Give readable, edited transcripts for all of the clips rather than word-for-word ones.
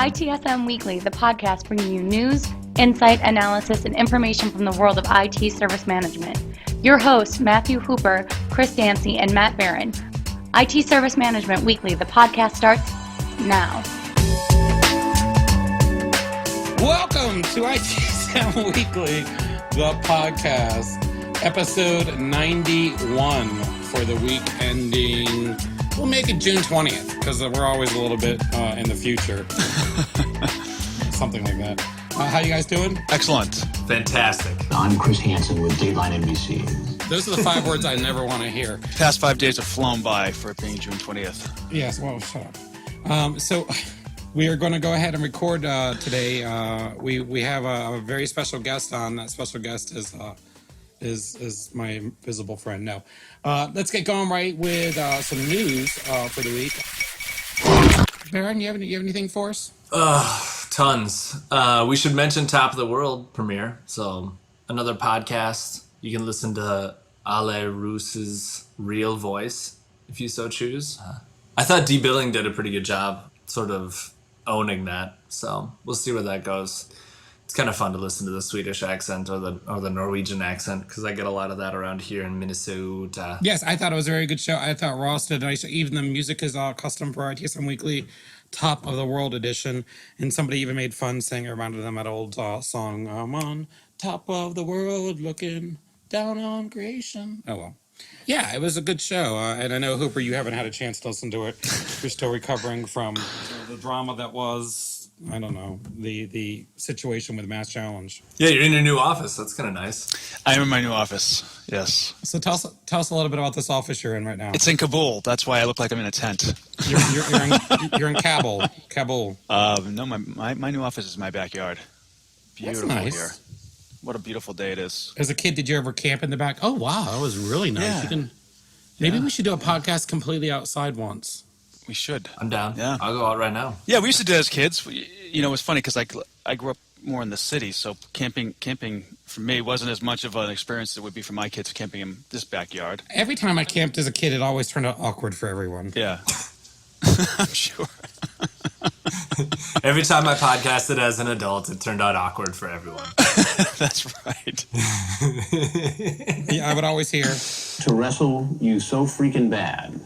ITSM Weekly, the podcast bringing you news, insight, analysis, and information from the world of IT service management. Your hosts, Matthew Hooper, Chris Dancy, and Matt Barron. IT Service Management Weekly, the podcast starts now. Welcome to ITSM Weekly, the podcast, episode 91 for the week ending, we'll make it June 20th, because we're always a little bit in the future. Something like that. How you guys doing? Excellent. Fantastic. I'm Chris Hansen with Dateline NBC. Those are the 5 words I never want to hear. Past 5 days have flown by for it being June 20th. Yes, well, shut up. So we are going to go ahead and record today. We have a very special guest on. That special guest is my invisible friend. No. Let's get going right with some news for the week. Baron, you have anything for us? Tons. We should mention Top of the World premiere. So another podcast. You can listen to Ale Roos's real voice if you so choose. I thought D. Billing did a pretty good job sort of owning that. So we'll see where that goes. It's kind of fun to listen to the Swedish accent or the Norwegian accent because I get a lot of that around here in Minnesota. Yes, I thought it was a very good show. I thought Ross did a nice show. Even the music is custom for ITSM Weekly Top of the World edition. And somebody even made fun saying it reminded them that old song, I'm on top of the world looking down on creation. Oh, well. Yeah, it was a good show. And I know, Hooper, you haven't had a chance to listen to it. You're still recovering from the drama that was, I don't know, the situation with Mass Challenge. Yeah, you're in your new office. That's kind of nice. I am in my new office, yes. So tell us a little bit about this office you're in right now. It's in Kabul. That's why I look like I'm in a tent. You're in Kabul. Kabul. No, my new office is my backyard. Beautiful nice. here. What a beautiful day it is. As a kid, did you ever camp in the back? Oh, wow, that was really nice. Yeah. Maybe we should do a podcast completely outside once. We should. I'm down. Yeah. I'll go out right now. Yeah, we used to do that as kids. You know, it's funny because I grew up more in the city, so camping for me wasn't as much of an experience as it would be for my kids camping in this backyard. Every time I camped as a kid, it always turned out awkward for everyone. Yeah. I'm sure. Every time I podcasted as an adult, it turned out awkward for everyone. That's right. Yeah, I would always hear, To wrestle you so freaking bad.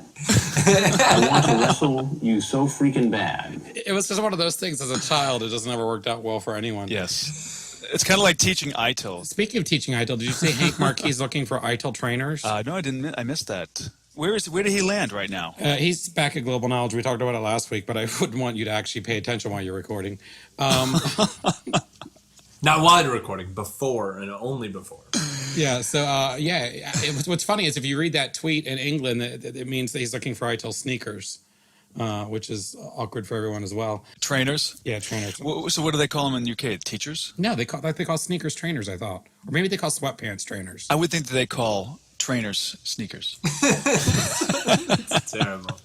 I want to wrestle you so freaking bad. it was just one of those things as a child, it just never worked out well for anyone. Yes. It's kind of like teaching ITIL. Speaking of teaching ITIL, did you see Hank Marquis looking for ITIL trainers? No, I didn't. I missed that. Where did he land right now? He's back at Global Knowledge. We talked about it last week, but I wouldn't want you to actually pay attention while you're recording. Not while you're recording, before and only before. Yeah, so, what's funny is if you read that tweet in England, it means that he's looking for ITIL sneakers, which is awkward for everyone as well. Trainers? Yeah, trainers. So what do they call them in the UK? Teachers? No, they call sneakers trainers, I thought. Or maybe they call sweatpants trainers. I would think that they call trainers sneakers. It's terrible.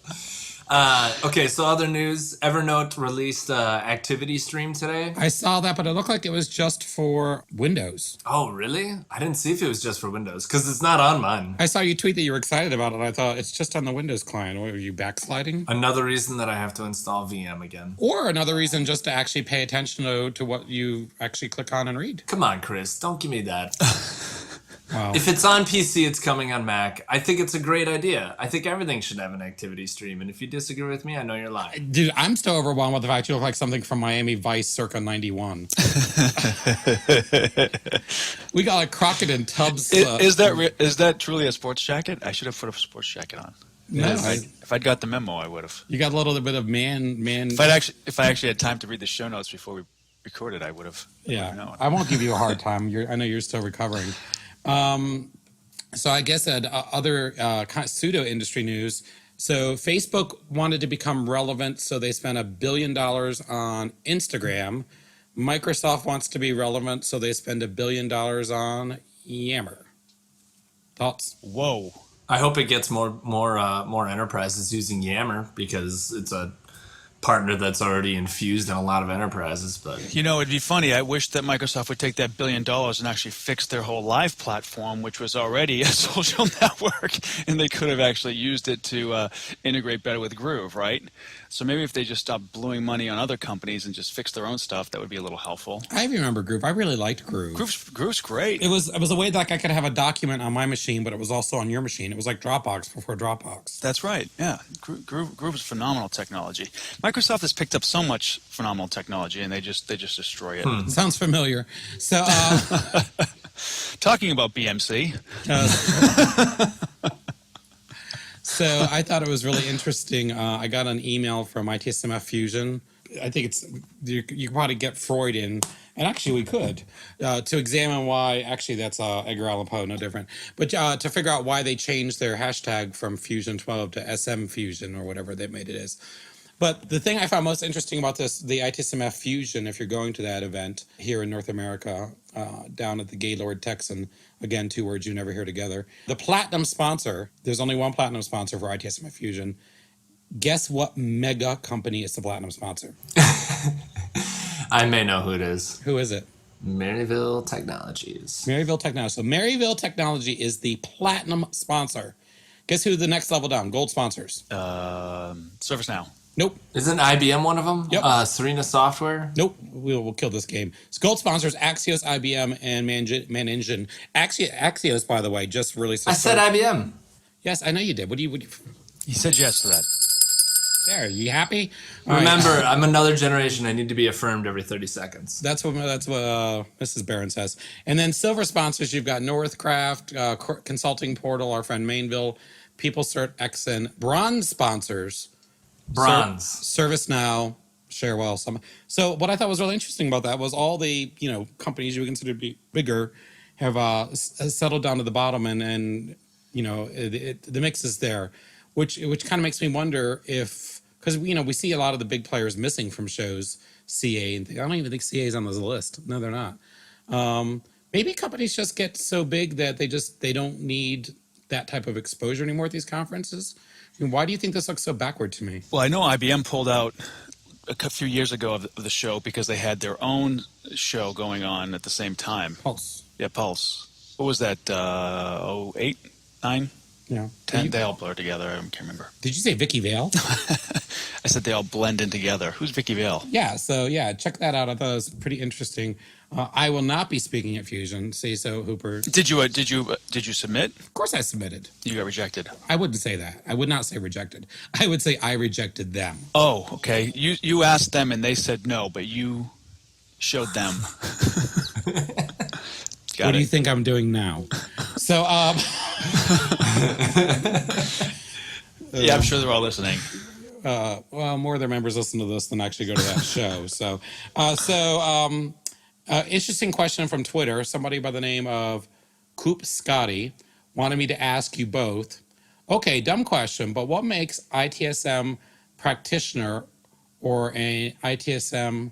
Okay, so other news. Evernote released Activity Stream today. I saw that, but it looked like it was just for Windows. Oh, really? I didn't see if it was just for Windows, because it's not on mine. I saw you tweet that you were excited about it, and I thought it's just on the Windows client. What, were you backsliding? Another reason that I have to install VM again. Or another reason just to actually pay attention to what you actually click on and read. Come on, Chris. Don't give me that. Wow. If it's on PC, it's coming on Mac. I think it's a great idea. I think everything should have an activity stream. And if you disagree with me, I know you're lying. Dude, I'm still overwhelmed with the fact you look like something from Miami Vice circa 91. We got like Crockett and Tubbs. Is that truly a sports jacket? I should have put a sports jacket on. No, If I'd got the memo, I would have. you got a little bit of man. If I actually had time to read the show notes before we recorded, I would have. Yeah, I won't give you a hard time. I know you're still recovering. So I guess other kind of pseudo industry news. So Facebook wanted to become relevant, so they spent $1 billion on Instagram. Microsoft wants to be relevant, so they spend $1 billion on Yammer. Thoughts? Whoa. I hope it gets more enterprises using Yammer because it's a partner that's already infused in a lot of enterprises. But You know, it'd be funny. I wish that Microsoft would take that $1 billion and actually fix their whole live platform, which was already a social network, and they could have actually used it to integrate better with Groove, right? So maybe if they just stopped blowing money on other companies and just fixed their own stuff, that would be a little helpful. I remember Groove. I really liked Groove. Groove's great. It was a way that like, I could have a document on my machine, but it was also on your machine. It was like Dropbox before Dropbox. That's right. Yeah, Groove is phenomenal technology. Microsoft has picked up so much phenomenal technology, and they just destroy it. Sounds familiar. So, Talking about BMC, so I thought it was really interesting. I got an email from ITSMF Fusion. I think it's you could probably get Freud in, and actually we could to examine why. Actually, that's Edgar Allan Poe, no different. But to figure out why they changed their hashtag from Fusion 12 to SM Fusion or whatever they made it is. But the thing I found most interesting about this, the ITSMF Fusion, if you're going to that event here in North America, down at the Gaylord Texan, again, 2 words you never hear together. The platinum sponsor, there's only one platinum sponsor for ITSMF Fusion. Guess what mega company is the platinum sponsor? I may know who it is. Who is it? Maryville Technologies. Maryville Technology. So Maryville Technology is the platinum sponsor. Guess who the next level down? Gold sponsors. ServiceNow. Nope. Isn't IBM one of them? Yep. Serena Software? Nope. We'll kill this game. So gold sponsors, Axios, IBM, and ManEngine. Axios, by the way, just released. I said IBM. Yes, I know you did. What do you He said yes to that. there? You happy? All right. Remember, I'm another generation. I need to be affirmed every 30 seconds. That's what Mrs. Barron says. And then silver sponsors, you've got Northcraft, Consulting Portal, our friend Mainville, PeopleCert, Exen. Bronze sponsors. Bronze. ServiceNow, Sharewell. So what I thought was really interesting about that was all the companies you would consider to be bigger have settled down to the bottom, and the mix is there, which kind of makes me wonder if, because we see a lot of the big players missing from shows, CA and I don't even think CA is on this list. No, they're not. Maybe companies just get so big that they don't need that type of exposure anymore at these conferences. I mean, why do you think this looks so backward to me? Well, I know IBM pulled out a few years ago of the show because they had their own show going on at the same time. Pulse. Yeah, Pulse. What was that? 08, 9, Yeah. 10? They all blur together. I can't remember. Did you say Vicky Vale? I said they all blend in together. Who's Vicky Vale? Yeah. So check that out. I thought it was pretty interesting. I will not be speaking at Fusion. Say so, Hooper. Did you submit? Of course, I submitted. You got rejected. I wouldn't say that. I would not say rejected. I would say I rejected them. Oh, okay. You asked them and they said no, but you showed them. What do you think I'm doing now? So, yeah, I'm sure they're all listening. well, more of their members listen to this than actually go to that show. So, interesting question from Twitter. Somebody by the name of Coop Scotty wanted me to ask you both. Okay, dumb question, but what makes ITSM practitioner or an ITSM?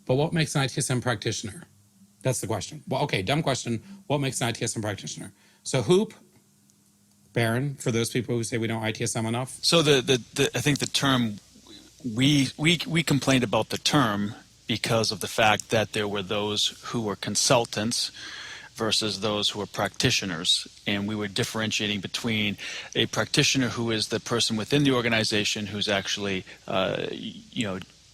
But what makes an ITSM practitioner? That's the question. Well, okay, dumb question. What makes an ITSM practitioner? So, Hoop, Baron, for those people who say we don't ITSM enough. So I think the term we complained about the term because of the fact that there were those who were consultants versus those who were practitioners, and we were differentiating between a practitioner who is the person within the organization who's actually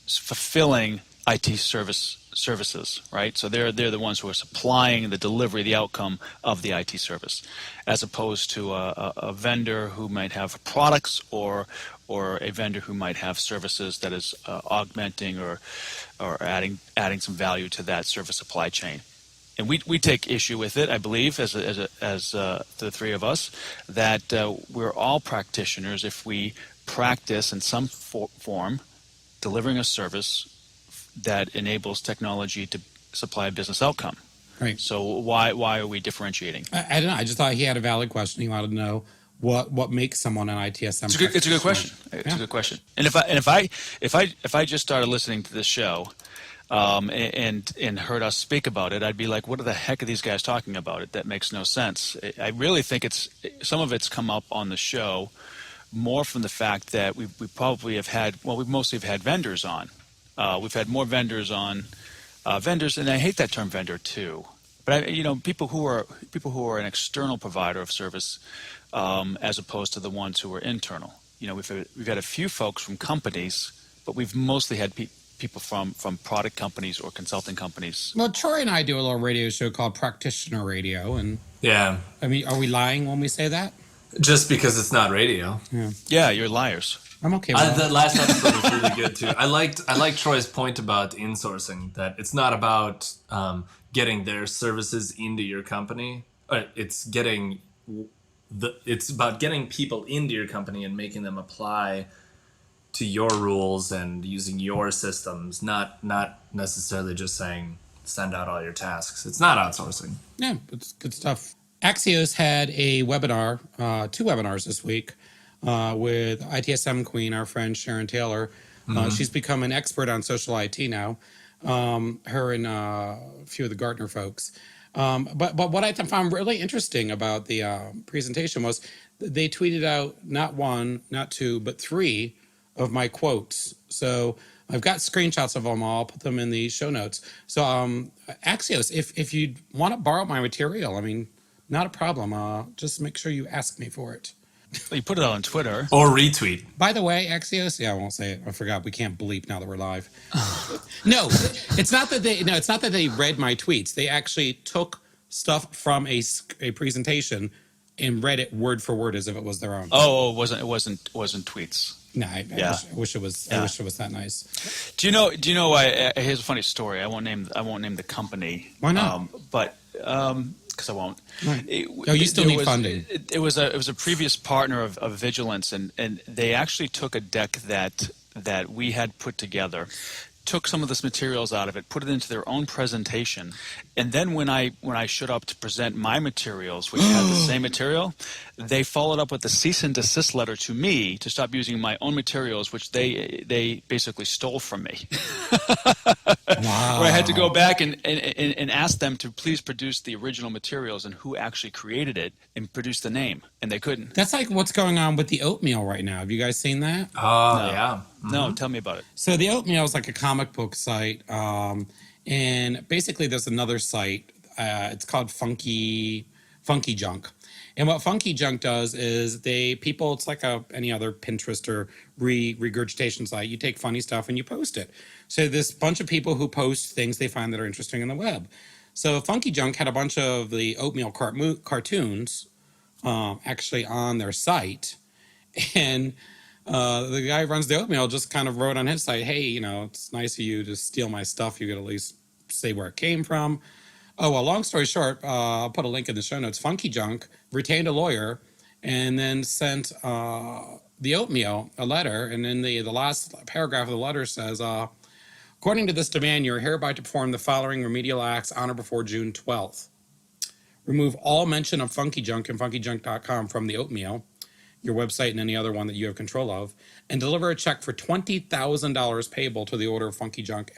fulfilling IT services, right? So they're the ones who are supplying the delivery, the outcome of the IT service, as opposed to a vendor who might have products or a vendor who might have services that is augmenting or adding some value to that service supply chain. And we take issue with it, I believe, as the three of us, that we're all practitioners if we practice in some form delivering a service that enables technology to supply a business outcome. Right. So why are we differentiating? I don't know. I just thought he had a valid question. He wanted to know what makes someone an ITSM. It's a good question. It's a good question. And if I just started listening to this show, and heard us speak about it, I'd be like, what the heck are these guys talking about? That makes no sense. I really think some of it's come up on the show more from the fact that we probably have had, well, we mostly have had vendors on. We've had more vendors on, vendors, and I hate that term vendor too. But people who are an external provider of service, as opposed to the ones who are internal. We've had a few folks from companies, but we've mostly had people from product companies or consulting companies. Well, Troy and I do a little radio show called Practitioner Radio, and Yeah. I mean, are we lying when we say that? Just because it's not radio. Yeah, you're liars. I'm okay with that. The last episode was really good too. I liked Troy's point about insourcing, that it's not about getting their services into your company. It's about getting people into your company and making them apply to your rules and using your systems, not necessarily just saying send out all your tasks. It's not outsourcing. Yeah, it's good stuff. Axios had a webinar, 2 webinars this week, with ITSM Queen, our friend Sharon Taylor. She's become an expert on social IT now, her and a few of the Gartner folks. But what I found really interesting about the presentation was they tweeted out not 1, not 2, but 3 of my quotes. So I've got screenshots of them all. I'll put them in the show notes. So Axios, if you want to borrow my material, I mean, not a problem. Just make sure you ask me for it. You put it on Twitter. Or retweet. By the way, Axios, I won't say it. I forgot. We can't bleep now that we're live. No, it's not that they read my tweets. They actually took stuff from a presentation and read it word for word as if it was their own. Oh, it wasn't tweets. No, I wish it was. I wish it was that nice. Do you know? Here's a funny story. I won't name the company. Why not? Because I won't. Right. You still need funding. It was a previous partner of Vigilance, and they actually took a deck that we had put together, took some of this materials out of it, put it into their own presentation, and then when I showed up to present my materials, which had the same material, they followed up with a cease and desist letter to me to stop using my own materials, which they basically stole from me. Wow. Where I had to go back and ask them to please produce the original materials and who actually created it and produce the name, and they couldn't. That's like what's going on with the Oatmeal right now. Have you guys seen that? Oh, No. yeah. No, tell me about it. So the Oatmeal is like a comic book site, and basically there's another site. It's called Funky Junk, and what Funky Junk does is it's like any other Pinterest or regurgitation site. You take funny stuff and you post it. So this bunch of people who post things they find that are interesting on the web. So Funky Junk had a bunch of the Oatmeal cartoons actually on their site, and the guy who runs the Oatmeal just kind of wrote on his site, hey, it's nice of you to steal my stuff. You could at least say where it came from. Oh, well, long story short, I'll put a link in the show notes. Funky Junk retained a lawyer and then sent the Oatmeal a letter. And then the last paragraph of the letter says, according to this demand, you're hereby to perform the following remedial acts on or before June 12th. Remove all mention of Funky Junk and funkyjunk.com from the Oatmeal, your website, and any other one that you have control of, and deliver a check for $20,000 payable to the order of Funky Junk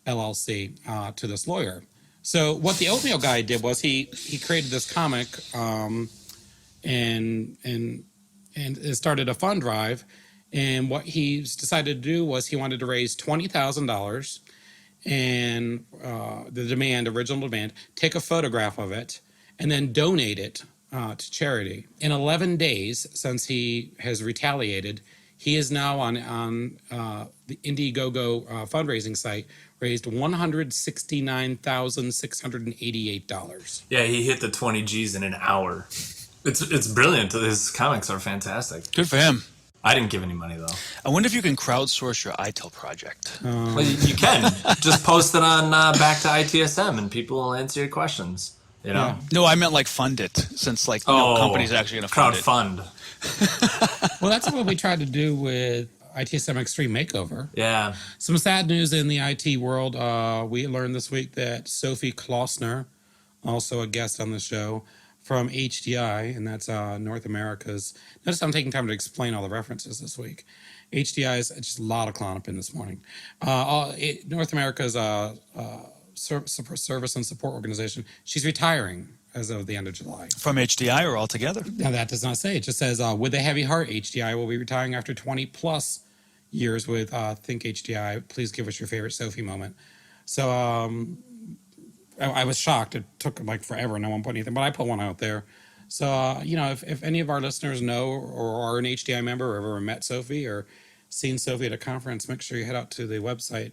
LLC to this lawyer. So what the Oatmeal guy did was he created this comic and started a fund drive. And what he decided to do was he wanted to raise $20,000 and the original demand, take a photograph of it, and then donate it to charity. In 11 days since he has retaliated, he is now on the Indiegogo fundraising site, raised $169,688. Yeah, he hit the 20 G's in an hour. It's brilliant. His comics are fantastic. Good for him. I didn't give any money, though. I wonder if you can crowdsource your ITIL project. Well, you can. Just post it on Back to ITSM, and people will answer your questions. Yeah. No, I meant like fund it, since no company's actually going to fund it. Crowdfund. Well, that's what we tried to do with ITSM Extreme Makeover. Yeah. Some sad news in the IT world. We learned this week that Sophie Klossner, also a guest on the show, from HDI, and that's North America's. Notice I'm taking time to explain all the references this week. HDI is just a lot of Klonopin this morning. North America's service and support organization. She's retiring as of the end of July. From HDI or altogether? Now, that does not say. It just says, with a heavy heart, HDI will be retiring after 20 plus years with Think HDI. Please give us your favorite Sophie moment. So I was shocked. It took like forever. No one put anything, but I put one out there. So, if any of our listeners know or are an HDI member or ever met Sophie or seen Sophie at a conference, make sure you head out to the website.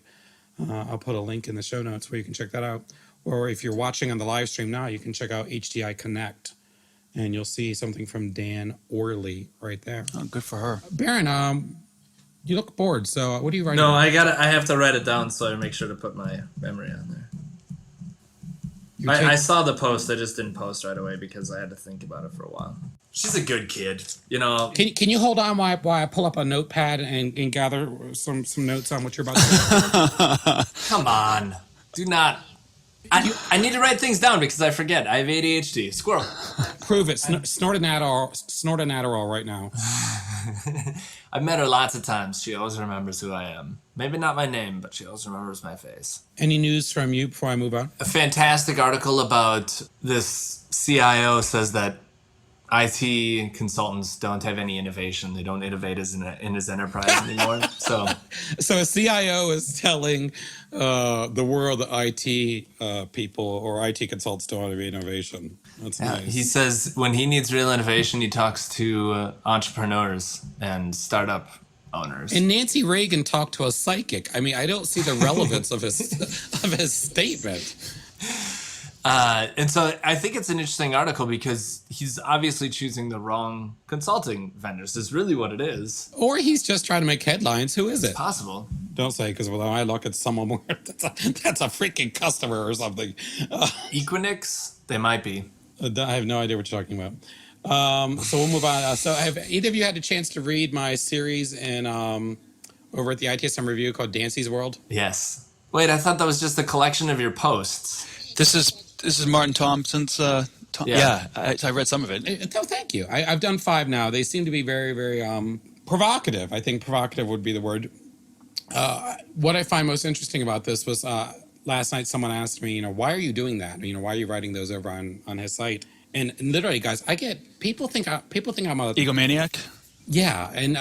I'll put a link in the show notes where you can check that out. Or if you're watching on the live stream now, you can check out HDI Connect, and you'll see something from Dan Orley right there. Oh, good for her. Baron, you look bored. So what are you writing? No, I have to write it down so I make sure to put my memory on there. I saw the post. I just didn't post right away because I had to think about it for a while. She's a good kid, Can you hold on while I pull up a notepad and gather some notes on what you're about to say? Come on. Do not. I need to write things down because I forget. I have ADHD. Squirrel. Prove it. Snort an Adderall right now. I've met her lots of times. She always remembers who I am. Maybe not my name, but she always remembers my face. Any news from you before I move on? A fantastic article about this CIO says that IT consultants don't have any innovation. They don't innovate in his enterprise anymore. So a CIO is telling the world that IT people or IT consultants don't have innovation. That's nice. He says when he needs real innovation, he talks to entrepreneurs and startup owners. And Nancy Reagan talked to a psychic. I mean, I don't see the relevance of his statement. And so I think it's an interesting article because he's obviously choosing the wrong consulting vendors is really what it is. Or he's just trying to make headlines. Who is it? Possible. Don't say, because when I look at someone more, that's a freaking customer or something. Equinix, they might be. I have no idea what you're talking about. So we'll move on. So have either of you had a chance to read my series in over at the ITSM Review called Dancy's World? Yes. Wait, I thought that was just a collection of your posts. This is Martin Thompson's. Yeah, I read some of it. Oh, thank you. I've done 5 now. They seem to be very, very provocative. I think provocative would be the word. What I find most interesting about this was last night someone asked me, why are you doing that? Why are you writing those over on his site? And literally, guys, I get people think I'm a egomaniac. Yeah, and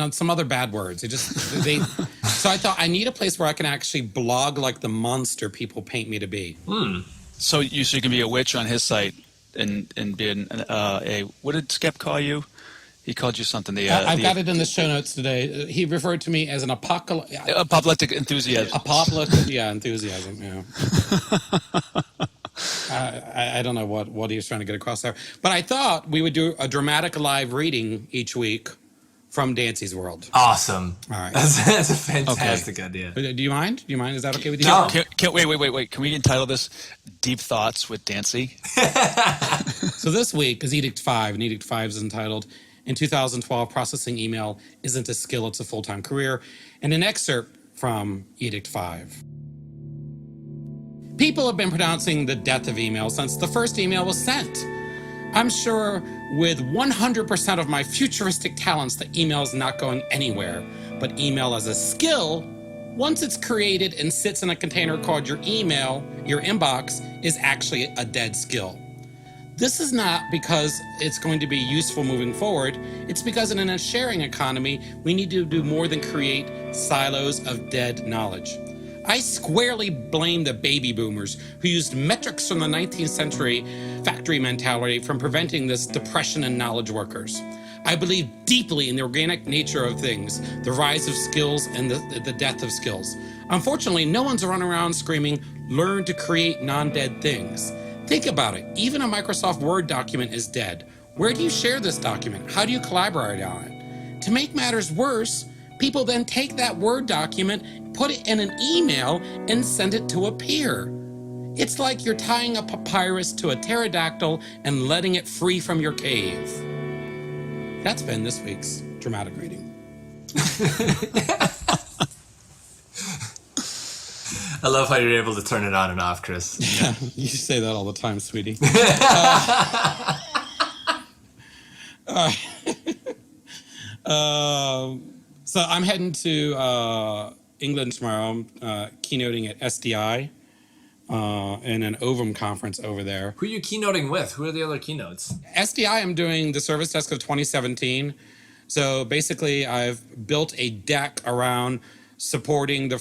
on some other bad words. So I thought I need a place where I can actually blog like the monster people paint me to be. So you can be a witch on his site and be a what did Skep call you? He called you something. I've got it in the show notes today. He referred to me as an apoplectic enthusiasm. Apoplectic, enthusiasm. Yeah. I don't know what he was trying to get across there, but I thought we would do a dramatic live reading each week from Dancy's World. Awesome. All right, that's a fantastic idea. Do you mind? Is that okay with you? No. Wait. Can we entitle this "Deep Thoughts with Dancy"? So this week is Edict 5, and Edict 5 is entitled, "In 2012, processing email isn't a skill, it's a full-time career," and an excerpt from Edict 5. People have been pronouncing the death of email since the first email was sent. I'm sure with 100% of my futuristic talents that email is not going anywhere. But email as a skill, once it's created and sits in a container called your email, your inbox, is actually a dead skill. This is not because it's going to be useful moving forward. It's because in a sharing economy, we need to do more than create silos of dead knowledge. I squarely blame the baby boomers who used metrics from the 19th century factory mentality from preventing this depression in knowledge workers. I believe deeply in the organic nature of things, the rise of skills and the death of skills. Unfortunately, no one's running around screaming, learn to create non-dead things. Think about it. Even a Microsoft Word document is dead. Where do you share this document? How do you collaborate on it? To make matters worse, people then take that Word document, put it in an email, and send it to a peer. It's like you're tying a papyrus to a pterodactyl and letting it free from your cave. That's been this week's dramatic reading. I love how you're able to turn it on and off, Chris. Yeah, you say that all the time, sweetie. So I'm heading to England tomorrow, keynoting at SDI, in an Ovum conference over there. Who are you keynoting with? Who are the other keynotes? SDI, I'm doing the Service Desk of 2017. So basically, I've built a deck around supporting the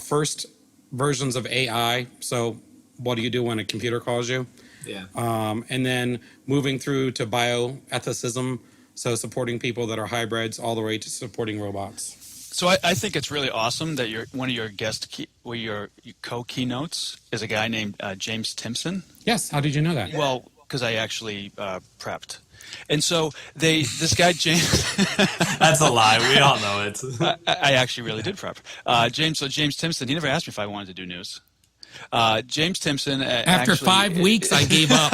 first versions of AI. So what do you do when a computer calls you? Yeah. And then moving through to bioethicism, so supporting people that are hybrids, all the way to supporting robots. So I think it's really awesome that one of your your co-keynotes is a guy named James Timpson. Yes. How did you know that? Well, because I actually prepped. And so this guy James, That's a lie. We all know it. I actually really did prep. James Timpson, he never asked me if I wanted to do news. James Timpson. After actually, 5 weeks, I gave up.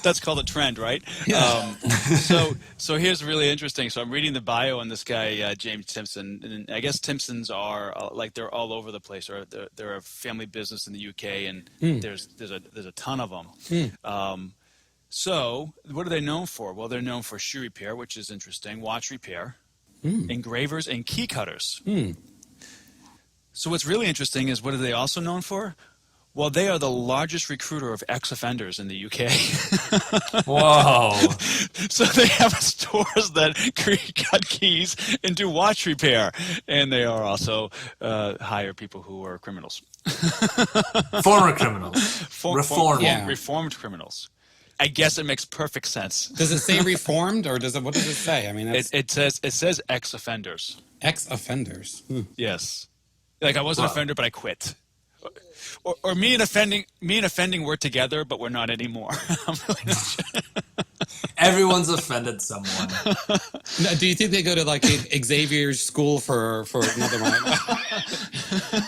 That's called a trend, right? So here's really interesting. So I'm reading the bio on this guy, James Timpson, and I guess Timpsons are they're all over the place. Or they're a family business in the UK, and there's a ton of them. So what are they known for? Well, they're known for shoe repair, which is interesting, watch repair, engravers, and key cutters. So what's really interesting is what are they also known for? Well, they are the largest recruiter of ex-offenders in the UK. Whoa. So they have stores that cut keys and do watch repair. And they are also hire people who are criminals. Former criminals. Reformed. Reformed criminals. I guess it makes perfect sense. Does it say reformed, or what does it say? I mean, It says ex-offenders. Ex-offenders. Yes. Like I was an offender, but I quit. Or me and offending were together, but we're not anymore. I'm really not sure. Everyone's offended someone. Now, do you think they go to like Xavier's school for another one?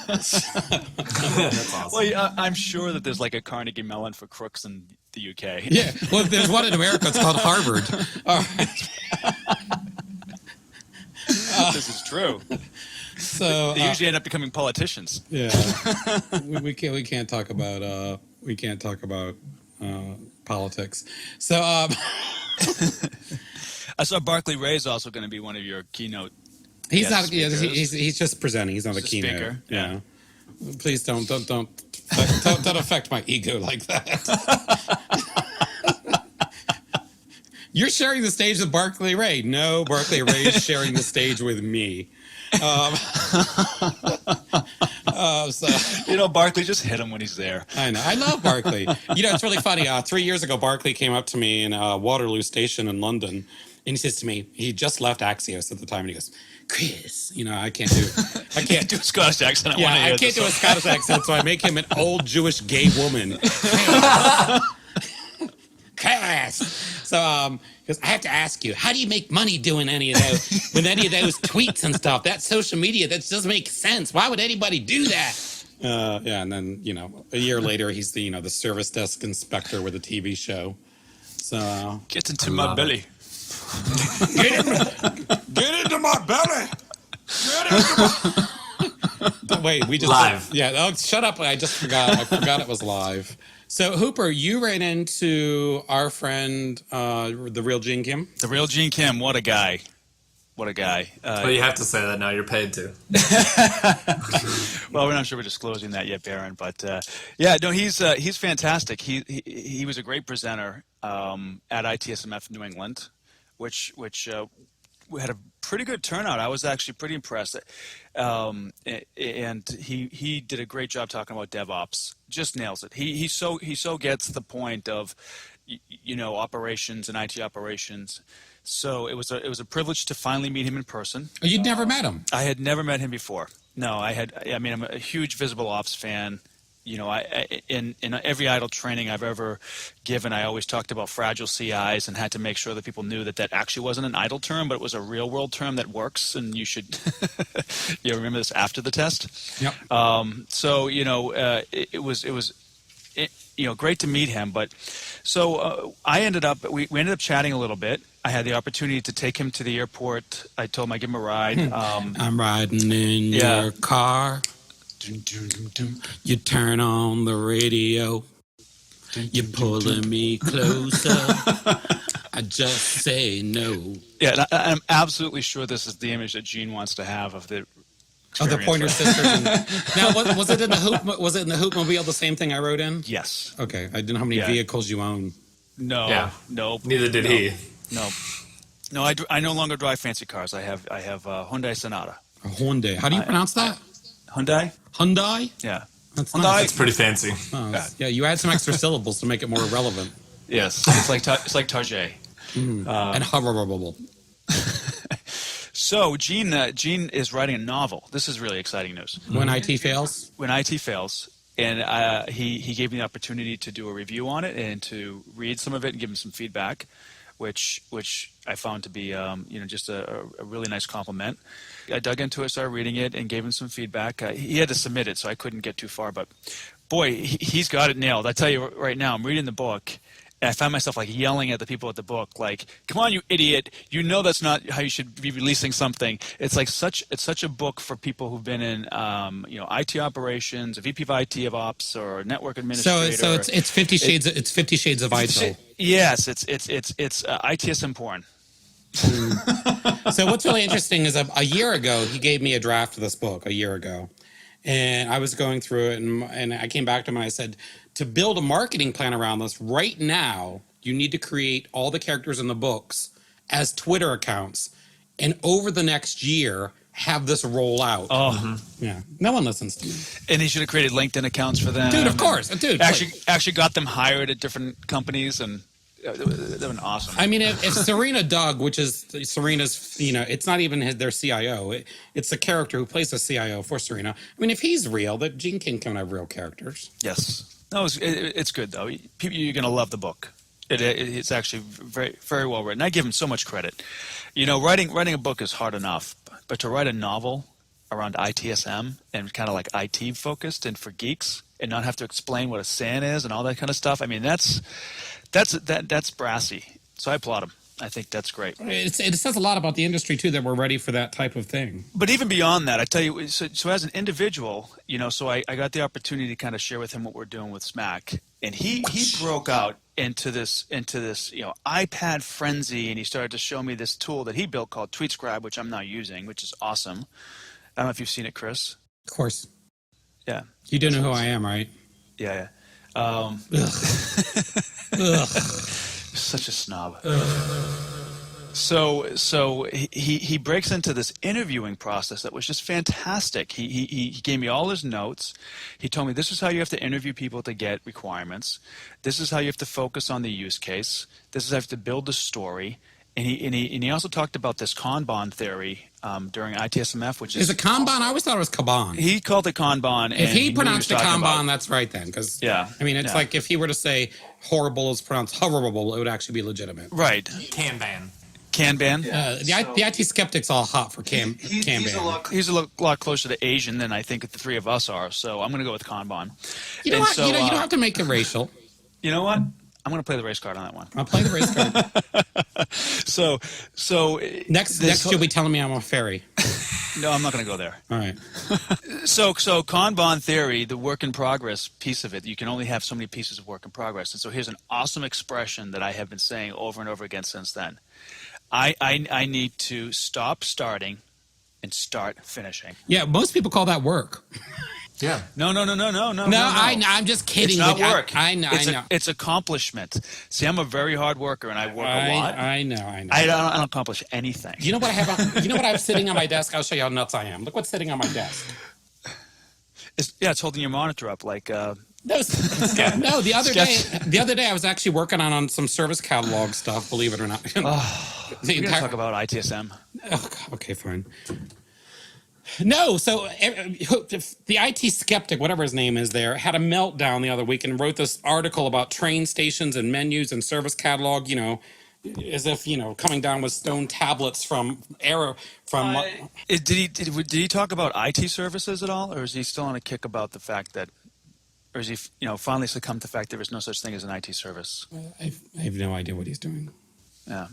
That's awesome. Well, yeah, I'm sure that there's like a Carnegie Mellon for crooks in the UK. Yeah. Well, there's one in America. It's called Harvard. All right. This is true. So They usually end up becoming politicians. yeah, we can't talk about politics. So I saw Barclay Ray is also going to be one of your keynote. he's guest not. Yeah, speakers. he's just presenting. He's not a He's a keynote. speaker, Yeah. Please don't affect my ego like that. You're sharing the stage with Barclay Ray. No, Barclay Ray is sharing the stage with me. So Barclay, just hit him when he's there. I know. I love Barclay. It's really funny. 3 years ago, Barclay came up to me in Waterloo Station in London, and he says to me, he just left Axios at the time, and he goes, "Chris, I can't Do a Scottish accent. I can't do a Scottish accent, so I make him an old Jewish gay woman." Chris. So, because I have to ask you, how do you make money doing any of those tweets and stuff? That social media, that doesn't make sense. Why would anybody do that? And then a year later, he's the the service desk inspector with a TV show. So Get into my belly. get into my belly. Wait, we just live. Yeah. Oh, shut up! I just forgot. I forgot it was live. So Hooper, you ran into our friend, the real Gene Kim. The real Gene Kim. What a guy. What a guy. But you have to say that now. You're paid to. Well, we're not sure we're disclosing that yet, Baron. But he's fantastic. He was a great presenter at ITSMF New England, which we had a pretty good turnout. I was actually pretty impressed. And he did a great job talking about DevOps. Just nails it. He so gets the point of operations and IT operations. So it was a privilege to finally meet him in person. Oh, you'd never met him? I had never met him before. No, I'm a huge Visible Ops fan. In every idle training I've ever given, I always talked about fragile CIs and had to make sure that people knew that actually wasn't an idle term, but it was a real world term that works, and you should remember this after the test. Yep. So it was great to meet him. But so we ended up chatting a little bit. I had the opportunity to take him to the airport. I told him I'd give him a ride. I'm riding in your car. You turn on the radio. You're pulling me closer. I just say no. Yeah, I'm absolutely sure this is the image that Gene wants to have of the Oh, the experience. Pointer Sisters. Now, was it in the Hoop? Was it in the Hoopmobile? The same thing I wrote in. Yes. Okay, I didn't know how many Yeah. vehicles you own. No. Yeah. No. Neither did no, he. No. I no longer drive fancy cars. I have Hyundai Sonata. A Hyundai. How do you pronounce that? Hyundai? Hyundai. Yeah. That's Hyundai. nice. It's pretty fancy. Oh, yeah, you add some extra syllables to make it more relevant. Yes. It's like Target. And horrible. So Gene is writing a novel. This is really exciting news. When IT fails. When IT fails, and he gave me the opportunity to do a review on it and to read some of it and give him some feedback, which I found to be just a really nice compliment. I dug into it, started reading it, and gave him some feedback. He had to submit it, so I couldn't get too far. But boy, he's got it nailed. I tell you right now, I'm reading the book. And I find myself like yelling at the people at the book, like, "Come on, you idiot! You know that's not how you should be releasing something." It's like such a book for people who've been in IT operations, a VP of IT of Ops, or a network administrator. So it's 50 shades. It's 50 Shades of ITIL. Yes, it's ITSM porn. So what's really interesting is a year ago he gave me a draft of this book a year ago, and I was going through it, and I came back to him and I said, to build a marketing plan around this right now, you need to create all the characters in the books as Twitter accounts, and over the next year have this roll out. Oh, Yeah, no one listens to me, and he should have created LinkedIn accounts for them. dude. Of course, dude. Actually got them hired at different companies, and they've been awesome. I mean, if Serena Doug, which is Serena's, it's not even their CIO. It's the character who plays the CIO for Serena. I mean, if he's real, that Gene King can have real characters. Yes. No, it's good though. You're going to love the book. It's actually very, very well written. I give him so much credit. Writing a book is hard enough, but to write a novel around ITSM and kind of like IT focused and for geeks, and not have to explain what a SAN is and all that kind of stuff. I mean, that's brassy. So I applaud him. I think that's great. It says a lot about the industry too that we're ready for that type of thing. But even beyond that, I tell you, so as an individual, so I got the opportunity to kind of share with him what we're doing with Smack, and he broke out into this iPad frenzy, and he started to show me this tool that he built called TweetScribe, which I'm now using, which is awesome. I don't know if you've seen it, Chris. Of course, Yeah, you do know who I am, right? yeah. Ugh. Such a snob. So he breaks into this interviewing process that was just fantastic. He gave me all his notes. He told me this is how you have to interview people to get requirements. This is how you have to focus on the use case. This is how you have to build the story. And he also talked about this Kanban theory during ITSMF, which Is it Kanban? I always thought it was Kaban. he called it Kanban. If and he knew pronounced it was talking Kanban, about. that's right then. Because Yeah, I mean, it's yeah. like if he were to say horrible is pronounced horrible, it would actually be legitimate. Right, Kanban. Kanban. The IT skeptics all hot for Kanban. He's a lot closer to Asian than I think the three of us are. So I'm going to go with Kanban. You know And what? so, you don't have to make it racial. You know what? I'm going to play the race card on that one. I'll play the race card. So Next, you'll be telling me I'm a fairy. No, I'm not going to go there. All right. So Kanban theory, the work in progress piece of it, you can only have so many pieces of work in progress. And so here's an awesome expression that I have been saying over and over again since then. I need to stop starting and start finishing. Yeah, most people call that work. Yeah. No. No, I'm just kidding. It's not with you. work. I know. It's accomplishment. See, I'm a very hard worker, and I work a lot. I know. I don't accomplish anything. You know what I have? You know what I have sitting on my desk? I'll show you how nuts I am. Look what's sitting on my desk. It's holding your monitor up like. No, the other day I was actually working on some service catalog stuff. Believe it or not. We're going to talk about ITSM. Okay, fine. No, so the IT skeptic, whatever his name is there, had a meltdown the other week and wrote this article about train stations and menus and service catalog, as if, coming down with stone tablets from era from... Did he talk about IT services at all, or is he still on a kick about the fact that, or is he finally succumbed to the fact there is no such thing as an IT service? I have no idea what he's doing. Yeah.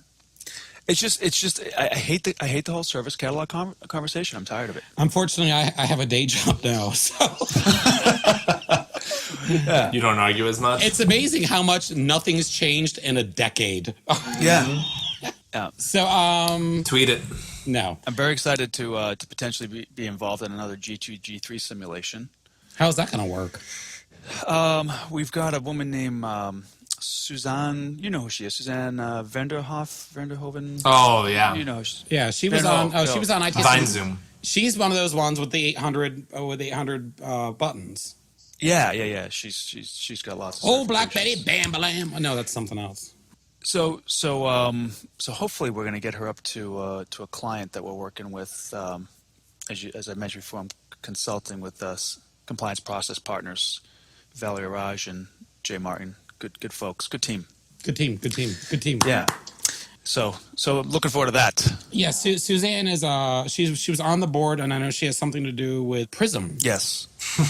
It's just I hate the whole service catalog conversation. I'm tired of it. Unfortunately, I have a day job now, so You don't argue as much? it's amazing how much nothing's changed in a decade. Yeah. So, Tweet it. No. I'm very excited to potentially be involved in another G2, G3 simulation. How's that going to work? We've got a woman named Suzanne. You know who she is, Suzanne Vanderhoven. Oh yeah, You know, Yeah, she was No, on. no. She was on IT. Vine Zoom. She's one of those ones with the 800 buttons. yeah. She's got lots of. Oh, Black Betty, certifications. bam, balam. Oh, no, that's something else. So hopefully we're going to get her up to a client that we're working with. As I mentioned before, I'm consulting with us compliance process partners, Valerie Raj and Jay Martin. Good folks, good team. Good team. Yeah. So looking forward to that. Yeah, Suzanne is. She was on the board, and I know she has something to do with Prism. Yes,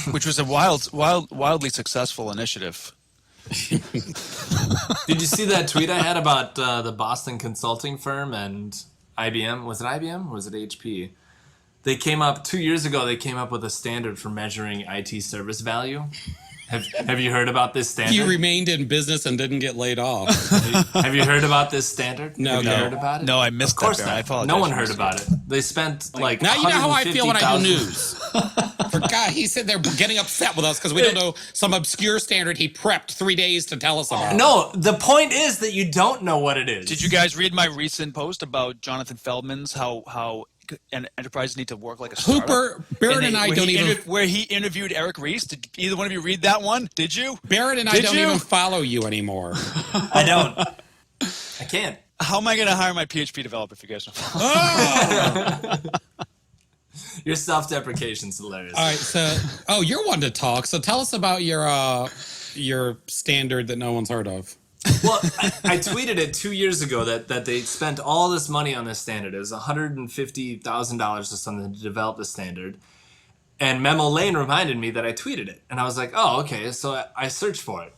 which was a wildly successful initiative. Did you see that tweet I had about the Boston consulting firm and IBM? Was it IBM or was it HP? They came up 2 years ago. They came up with a standard for measuring IT service value. Have you heard about this standard? He remained in business and didn't get laid off. Have you heard about this standard? No, Have you no. heard about it? No, I missed Of course that, Barry. I not. apologize. No one heard about it. They spent like Now you know how I feel when I do 150,000 news. For God, he said they're getting upset with us because we don't know some obscure standard he prepped 3 days to tell us about. No, the point is that you don't know what it is. Did you guys read my recent post about Jonathan Feldman's how enterprises need to work like a startup? Hooper, Barrett and I don't even. Where he interviewed Eric Ries. Did either one of you read that one? Did you? Barrett and I Did don't you? even follow you anymore. I don't. I can't. How am I going to hire my PHP developer if you guys don't follow? Your self-deprecation's hilarious. All right, so you're one to talk. So tell us about your standard that no one's heard of. Well, I tweeted it 2 years ago that they spent all this money on this standard. It was $150,000 or something to develop the standard. And Memo Lane reminded me that I tweeted it. And I was like, oh, okay. So I searched for it.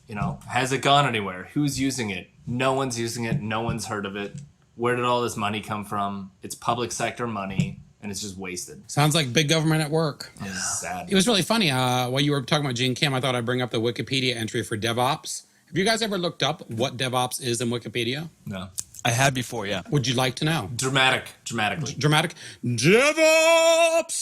Has it gone anywhere? Who's using it? No one's using it. No one's heard of it. Where did all this money come from? It's public sector money, and it's just wasted. Sounds like big government at work. It's sad. It was really funny. While you were talking about Gene Kim, I thought I'd bring up the Wikipedia entry for DevOps. Have you guys ever looked up what DevOps is in Wikipedia? No. I had before, yeah. Would you like to know? Dramatically. Dramatic. DevOps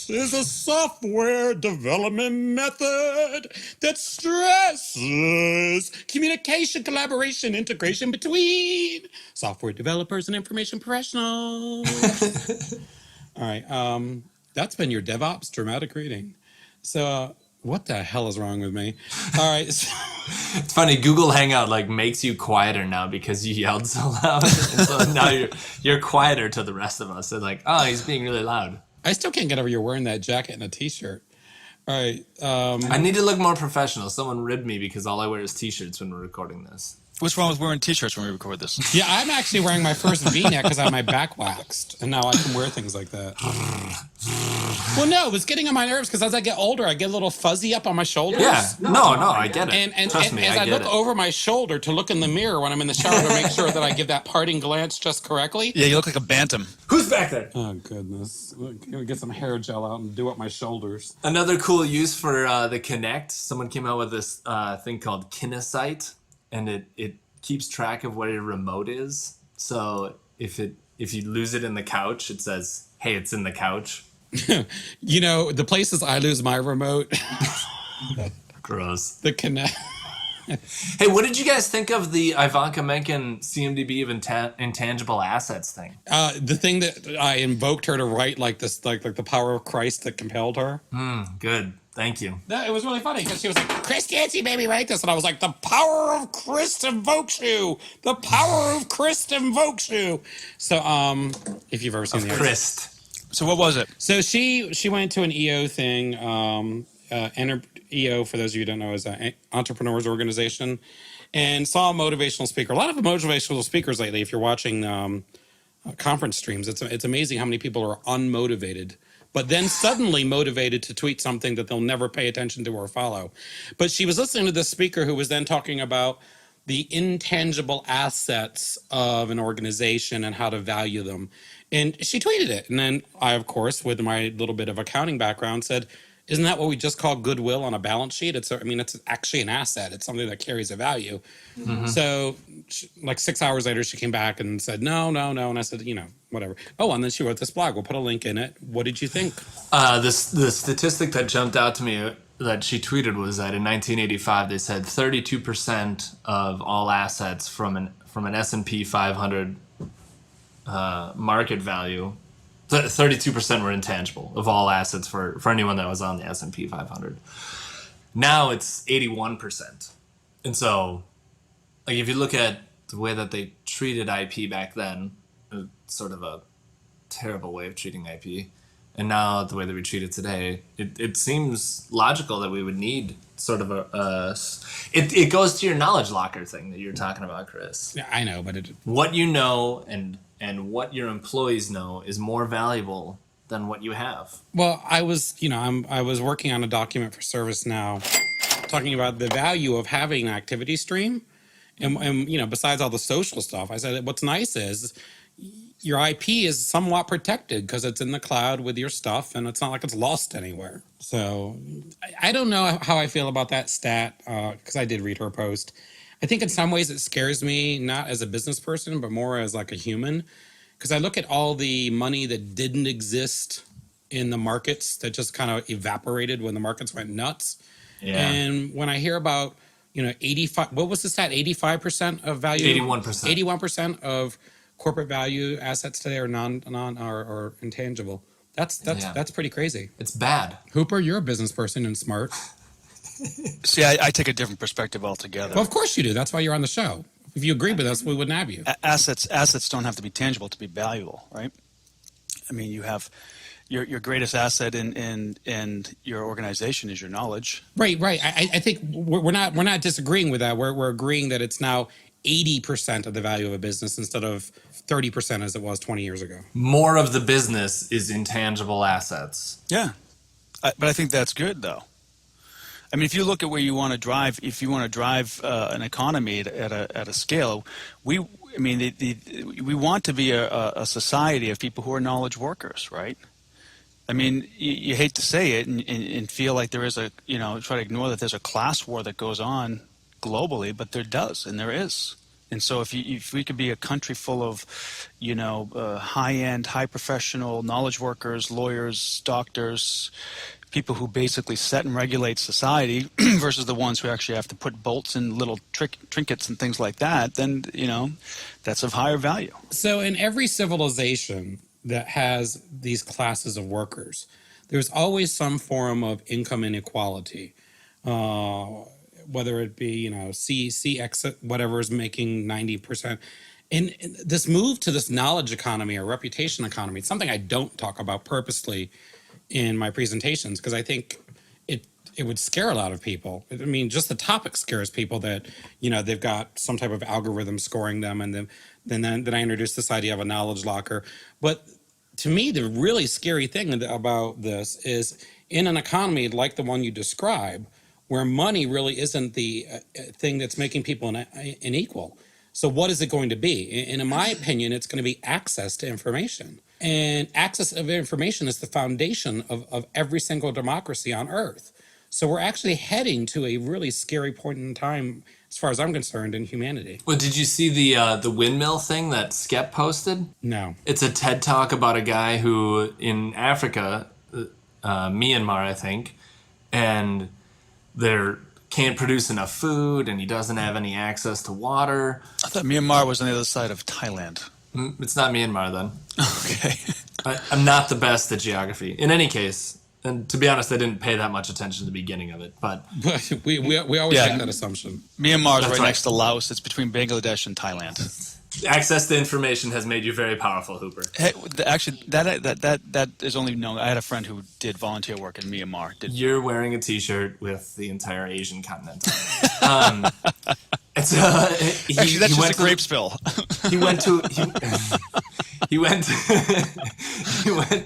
is a software development method that stresses communication, collaboration, integration between software developers and information professionals. All right. That's been your DevOps dramatic reading. So what the hell is wrong with me? All right. It's funny, Google Hangout makes you quieter now because you yelled so loud. And so now you're quieter to the rest of us. They're like, oh, he's being really loud. I still can't get over you're wearing that jacket and a t-shirt. All right. I need to look more professional. Someone ribbed me because all I wear is t-shirts when we're recording this. What's wrong with wearing t-shirts when we record this? Yeah, I'm actually wearing my first V-neck because I have my back waxed, and now I can wear things like that. Well, no, it was getting on my nerves because as I get older, I get a little fuzzy up on my shoulders. Yeah, no, I get it. And Trust me, as I get look it. over my shoulder to look in the mirror when I'm in the shower to make sure that I give that parting glance just correctly. Yeah, you look like a bantam. Who's back there? Oh, goodness. Let me get some hair gel out and do up my shoulders. Another cool use for the Kinect. Someone came out with this thing called Kinesight, and it keeps track of where your remote is. So if you lose it in the couch, it says, "Hey, it's in the couch." The places I lose my remote, Gross. the Connect. Hey, what did you guys think of the Ivanka Menken CMDB of intangible assets thing? The thing that I invoked her to write like the power of Christ that compelled her. Good. Thank you. No, it was really funny because she was like, Chris Yancey made me write this. And I was like, the power of Christ invokes you. The power of Christ invokes you. So, if you've ever seen the Christ. So what was it? So she went to an EO thing. EO, for those of you who don't know, is an entrepreneurs organization, and saw a motivational speaker. A lot of motivational speakers lately, if you're watching conference streams, it's amazing how many people are unmotivated, but then suddenly motivated to tweet something that they'll never pay attention to or follow. But she was listening to this speaker who was then talking about the intangible assets of an organization and how to value them. And she tweeted it. And then I, of course, with my little bit of accounting background, said, isn't that what we just call goodwill on a balance sheet? It's actually an asset. It's something that carries a value. So, like 6 hours later, she came back and said, no. And I said, whatever. Oh, and then she wrote this blog. We'll put a link in it. What did you think? The statistic that jumped out to me that she tweeted was that in 1985 they said 32% of all assets from an S&P 500 market value, 32% were intangible of all assets for anyone that was on the S&P 500. Now it's 81%. And so, like, if you look at the way that they treated IP back then, sort of a terrible way of treating IP, and now the way that we treat it today, it seems logical that we would need sort of it goes to your knowledge locker thing that you're talking about, Chris. Yeah, I know, but what you know and what your employees know is more valuable than what you have. Well, I was working on a document for ServiceNow talking about the value of having an activity stream. And besides all the social stuff, I said, what's nice is your IP is somewhat protected because it's in the cloud with your stuff and it's not like it's lost anywhere. So I don't know how I feel about that stat because I did read her post. I think in some ways it scares me, not as a business person, but more as like a human. Because I look at all the money that didn't exist in the markets that just kind of evaporated when the markets went nuts. Yeah. And when I hear about, 85, what was the stat? 85% of value? 81%. 81% of corporate value assets today are or intangible. That's pretty crazy. It's bad. Hooper, you're a business person and smart. See, I take a different perspective altogether. Well, of course you do. That's why you're on the show. If you agreed with us, we wouldn't have you. Assets don't have to be tangible to be valuable, right? I mean, you have your greatest asset in your organization is your knowledge. Right. I think we're not disagreeing with that. We're agreeing that it's now 80% of the value of a business instead of 30% as it was 20 years ago. More of the business is intangible assets. Yeah, but I think that's good, though. I mean, if you look at where you want to drive, an economy at a scale, we want to be a society of people who are knowledge workers, right? I mean, you hate to say it and feel like there is try to ignore that there's a class war that goes on globally, but there does, and there is. And so if we could be a country full of, high-end, high-professional knowledge workers, lawyers, doctors, people who basically set and regulate society versus the ones who actually have to put bolts in little trinkets and things like that, then, that's of higher value. So in every civilization that has these classes of workers, there's always some form of income inequality, whether it be, CX, whatever is making 90%. And this move to this knowledge economy or reputation economy, it's something I don't talk about purposely in my presentations because I think it would scare a lot of people. I mean, just the topic scares people that, they've got some type of algorithm scoring them, and then I introduce this idea of a knowledge locker. But to me, the really scary thing about this is in an economy like the one you describe, where money really isn't the thing that's making people unequal. So what is it going to be? And in my opinion, it's going to be access to information. And access of information is the foundation of every single democracy on Earth. So we're actually heading to a really scary point in time, as far as I'm concerned, in humanity. Well, did you see the windmill thing that Skep posted? No. It's a TED Talk about a guy who, in Africa, Myanmar, I think, and they can't produce enough food, and he doesn't have any access to water. I thought Myanmar was on the other side of Thailand. It's not Myanmar, then. Okay. I'm not the best at geography. In any case, and to be honest, I didn't pay that much attention to the beginning of it, but we always make that assumption. Myanmar is right next to Laos. It's between Bangladesh and Thailand. Access to information has made you very powerful, Hooper. Hey, actually, that is only known. I had a friend who did volunteer work in Myanmar. You're wearing a T-shirt with the entire Asian continent. Actually, that's just a grape spill. He went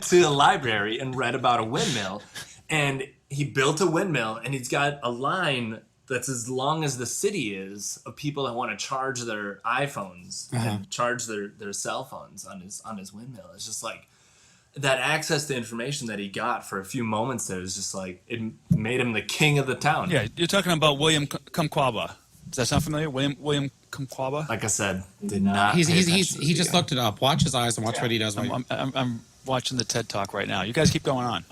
to a library and read about a windmill, and he built a windmill, and he's got a line that's as long as the city is of people that want to charge their iPhones and charge their cell phones on his windmill. It's just like, that access to information that he got for a few moments there is just like, it made him the king of the town. Yeah, you're talking about William Kamkwamba. Does that sound familiar? William Kamkwamba? Like I said, did not. He pay attention to the just game. looked it up. Watch his eyes and watch what he does. I'm watching the TED Talk right now. You guys keep going on.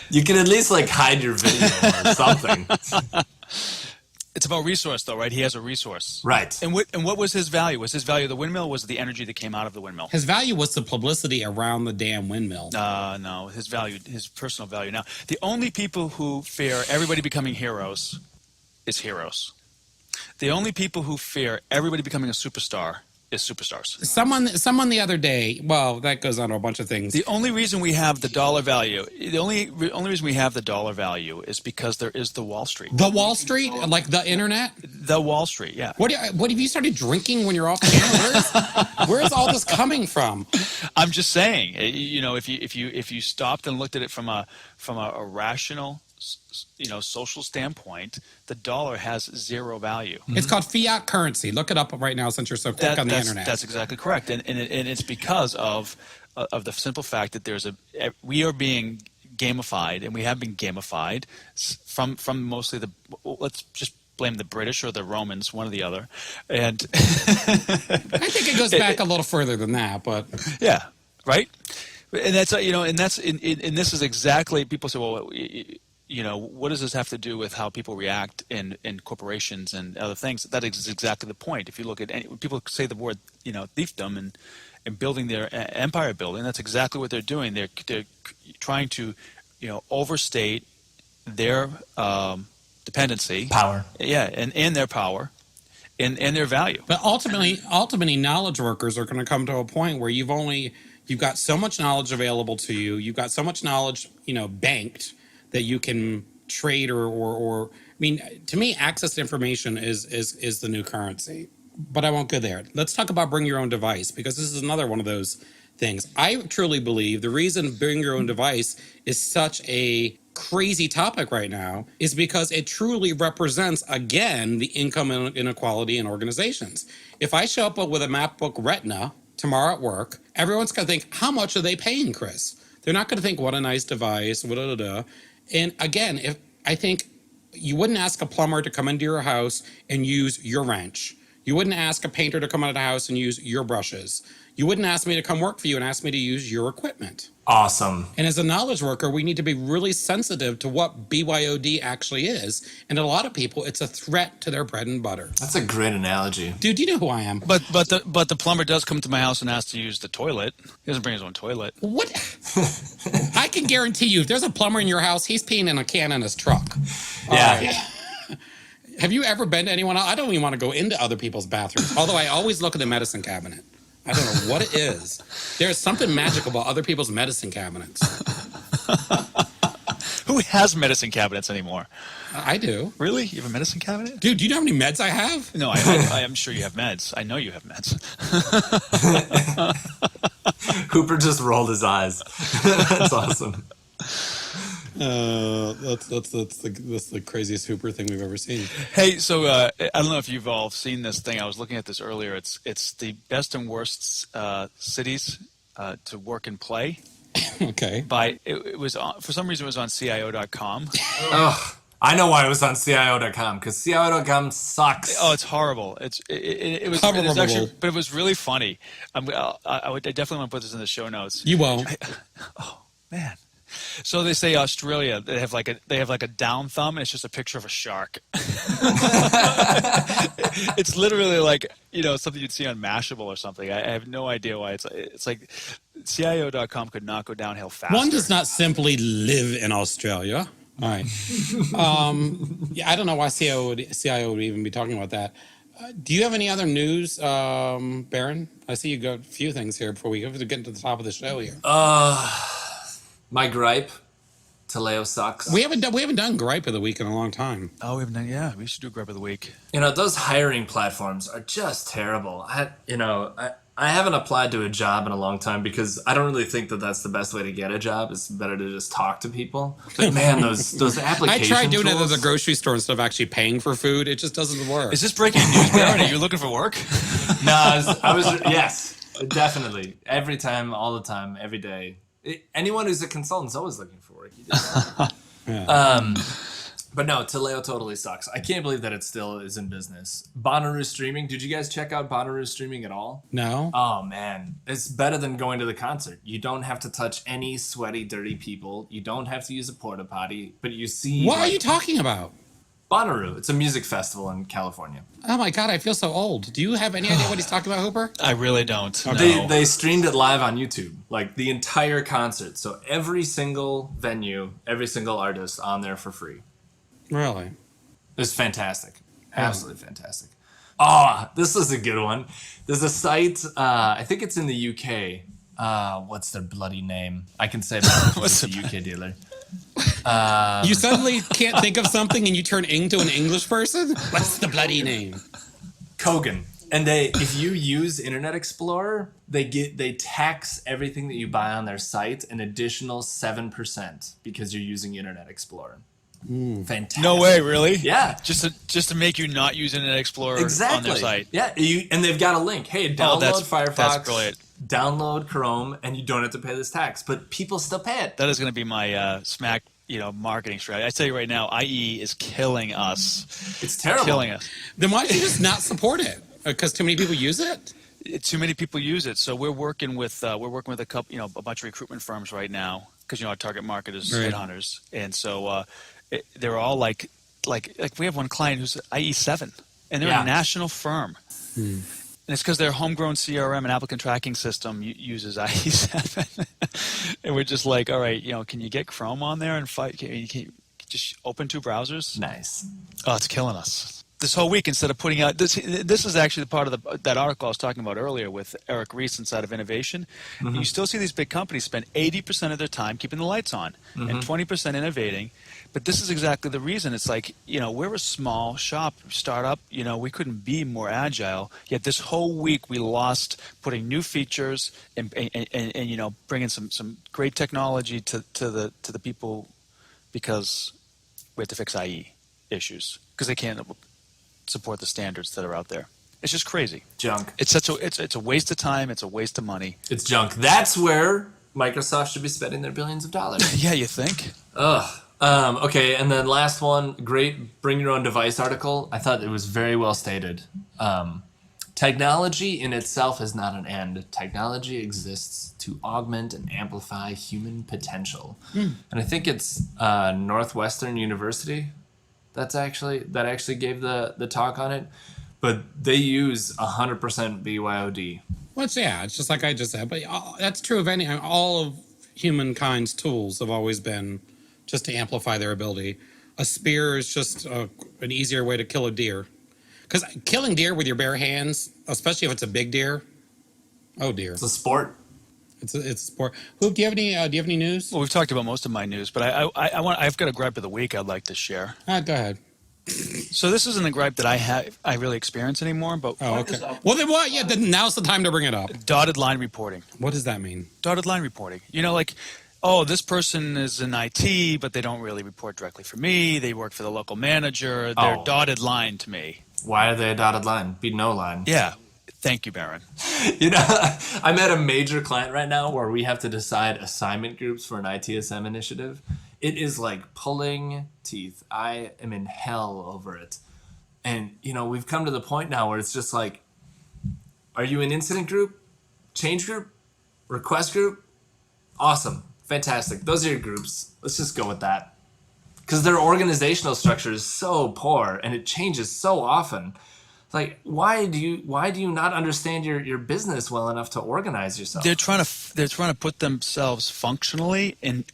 You can at least like hide your video or something. It's about resource, though, right? He has a resource. Right. And what was his value? Was his value the windmill, or was it the energy that came out of the windmill? His value was the publicity around the damn windmill. No, his personal value. Now, the only people who fear everybody becoming heroes is heroes. The only people who fear everybody becoming a superstar is superstars. Someone the other day, well, that goes on to a bunch of things. The only reason we have the dollar value, the only reason we have the dollar value is because there is the Wall Street. The Wall Street, like the internet. The Wall Street, yeah. What have you started drinking when you're off camera? Where is all this coming from? I'm just saying, if you stopped and looked at it from a rational, social standpoint, the dollar has zero value. It's called fiat currency. Look it up right now since you're so quick on the internet. That's exactly correct, and it's because of the simple fact that we are being gamified, and we have been gamified from mostly let's just blame the British or the Romans, one or the other, and I think it goes back a little further than that, but yeah, right, and that's and this is exactly, people say, well, what does this have to do with how people react in corporations and other things? That is exactly the point. If you look at when people say the word, thiefdom and building their empire building, that's exactly what they're doing. They're trying to, overstate their dependency, Power. Yeah, and their power, and their value. But ultimately, knowledge workers are going to come to a point where you've got so much knowledge available to you. You've got so much knowledge, banked, that you can trade or to me, access to information is the new currency. But I won't go there. Let's talk about bring your own device, because this is another one of those things. I truly believe the reason bring your own device is such a crazy topic right now is because it truly represents, again, the income inequality in organizations. If I show up with a MacBook Retina tomorrow at work, everyone's going to think, how much are they paying, Chris? They're not going to think, what a nice device, And again, I think you wouldn't ask a plumber to come into your house and use your wrench. You wouldn't ask a painter to come into the house and use your brushes. You wouldn't ask me to come work for you and ask me to use your equipment. Awesome. And as a knowledge worker, we need to be really sensitive to what BYOD actually is. And a lot of people, it's a threat to their bread and butter. That's a great analogy. Dude, you know who I am. But the plumber does come to my house and ask to use the toilet. He doesn't bring his own toilet. What? I can guarantee you, if there's a plumber in your house, he's peeing in a can in his truck. Yeah. Have you ever been to anyone else? I don't even want to go into other people's bathrooms, although I always look at the medicine cabinet. I don't know what it is. There's something magical about other people's medicine cabinets. Who has medicine cabinets anymore? I do. Really? You have a medicine cabinet? Dude, do you know how many meds I have? No, I am sure you have meds. I know you have meds. Hooper just rolled his eyes. That's awesome. That's the craziest Hooper thing we've ever seen. Hey, so I don't know if you've all seen this thing. I was looking at this earlier. It's the best and worst cities to work and play. Okay. It was for some reason it was on CIO.com. Ugh. I know why it was on CIO.com, because CIO.com sucks. Oh, it's horrible. It was actually, but it was really funny. I definitely want to put this in the show notes. You won't. Oh man. So they say Australia, they have like a down thumb, and it's just a picture of a shark. It's literally like, something you'd see on Mashable or something. I have no idea why it's like CIO.com could not go downhill faster. One does not simply live in Australia. All right. I don't know why CIO would even be talking about that. Do you have any other news, Baron? I see you got a few things here before we get to the top of the show here. My gripe, Taleo sucks. We haven't done gripe of the week in a long time. Oh, we haven't done. Yeah, we should do Grub of the Week. Those hiring platforms are just terrible. I haven't applied to a job in a long time because I don't really think that that's the best way to get a job. It's better to just talk to people. But man, those application I tried doing tools, it at the grocery store instead of actually paying for food. It just doesn't work. Is this breaking news, Baron? Are you looking for work? No, I was yes. Definitely. Every time, all the time, every day. Anyone who's a consultant's always looking for work. You just- But no, Taleo totally sucks. I can't believe that it still is in business. Bonnaroo streaming. Did you guys check out Bonnaroo streaming at all? No. Oh man, it's better than going to the concert. You don't have to touch any sweaty, dirty people. You don't have to use a porta potty. But you see, What are you talking about? Bonnaroo. It's a music festival in California. Oh my God, I feel so old. Do you have any idea what he's talking about, Hooper? I really don't. No. They streamed it live on YouTube, like the entire concert. So every single venue, every single artist on there for free. Really? It was fantastic. Absolutely fantastic. Oh, this is a good one. There's a site, I think it's in the UK. What's their bloody name? I can say that. What's the UK dealer? You suddenly can't think of something and you turn into an English person? What's the bloody name? Kogan. And if you use Internet Explorer, they tax everything that you buy on their site an additional 7% because you're using Internet Explorer. Fantastic. No way, really? Yeah. Just to make you not use Internet Explorer Exactly. on their site. Yeah, and they've got a link. Hey, download Firefox, that's brilliant. download Chrome, and you don't have to pay this tax. But people still pay it. That is going to be my smack, marketing strategy. I tell you right now, IE is killing us. It's terrible. Killing us. Then why don't you just not support it? Because too many people use it? Too many people use it. So we're working with a couple, a bunch of recruitment firms right now because our target market is Right. headhunters, and so they're all like we have one client who's IE7, and they're Yeah. a national firm. And it's because their homegrown CRM and applicant tracking system uses IE7. And we're just like, all right, can you get Chrome on there and fight? Can you just open two browsers? Nice. Oh, it's killing us. This whole week, instead of putting out this is actually the part of that article I was talking about earlier with Eric Rees inside of Innovation. You still see these big companies spend 80% of their time keeping the lights on and 20% innovating. But this is exactly the reason. It's like, we're a small shop, startup, we couldn't be more agile. Yet this whole week we lost putting new features and bringing some great technology to the people because we had to fix IE issues because they can't support the standards that are out there. It's just crazy. Junk. It's a waste of time. It's a waste of money. It's junk. That's where Microsoft should be spending their billions of dollars. Yeah, you think? Ugh. Okay, and then last one, great bring your own device article. I thought it was very well stated. Technology in itself is not an end. Technology exists to augment and amplify human potential. And I think it's Northwestern University that actually gave the talk on it. But they use 100% BYOD. It's just like I just said. But that's true of all of humankind's tools have always been just to amplify their ability. A spear is just an easier way to kill a deer. Because killing deer with your bare hands, especially if it's a big deer, oh dear, It's a sport. it's a sport. Hoop, do you have any news? Well, we've talked about most of my news, but I've got a gripe of the week I'd like to share. Go ahead. So this isn't a gripe that I really experience anymore, but Oh, okay. Well, then what? Yeah, then now's the time to bring it up. dotted line reporting. What does that mean? Dotted line reporting. This person is in IT, but they don't really report directly for me. They work for the local manager. They're Oh. dotted line to me. Why are they a dotted line? Be no line. Yeah. Thank you, Baron. I'm at a major client right now where we have to decide assignment groups for an ITSM initiative. It is like pulling teeth. I am in hell over it. And, we've come to the point now where it's just like, are you an incident group? Change group? Request group? Awesome. Fantastic. Those are your groups. Let's just go with that. Because their organizational structure is so poor and it changes so often. Like, why do you not understand your business well enough to organize yourself? They're trying to put themselves functionally in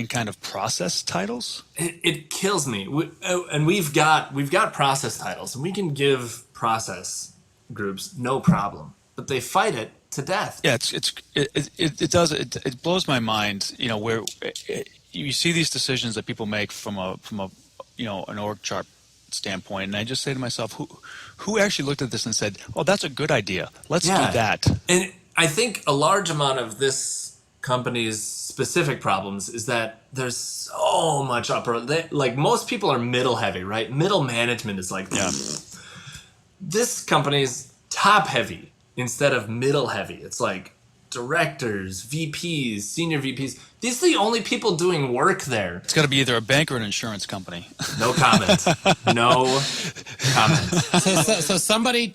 kind of process titles. It kills me. And we've got process titles, and we can give process groups no problem, but they fight it to death. Yeah, it blows my mind. Where you see these decisions that people make from an org chart standpoint, and I just say to myself, who actually looked at this and said, "Oh, that's a good idea. Let's do that." And I think a large amount of this company's specific problems is that there's so much like most people are middle heavy, right? Middle management is like, Yeah. This company's top heavy. instead of middle heavy. It's like directors, VPs, senior VPs. These are the only people doing work there. It's got to be either a bank or an insurance company. No comment. No comment. So somebody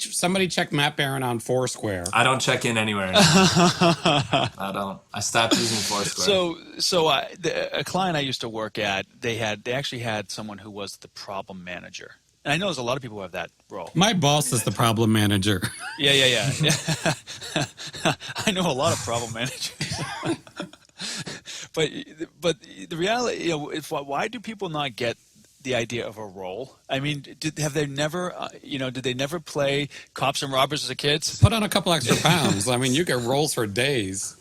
check Matt Barron on Foursquare. I don't check in anywhere anymore. I don't. I stopped using Foursquare. A client I used to work at, they actually had someone who was the problem manager. And I know there's a lot of people who have that role. My boss is the problem manager. Yeah. I know a lot of problem managers. but the reality, why do people not get the idea of a role? I mean, did they never play cops and robbers as a kids? Put on a couple extra pounds. I mean, you get roles for days.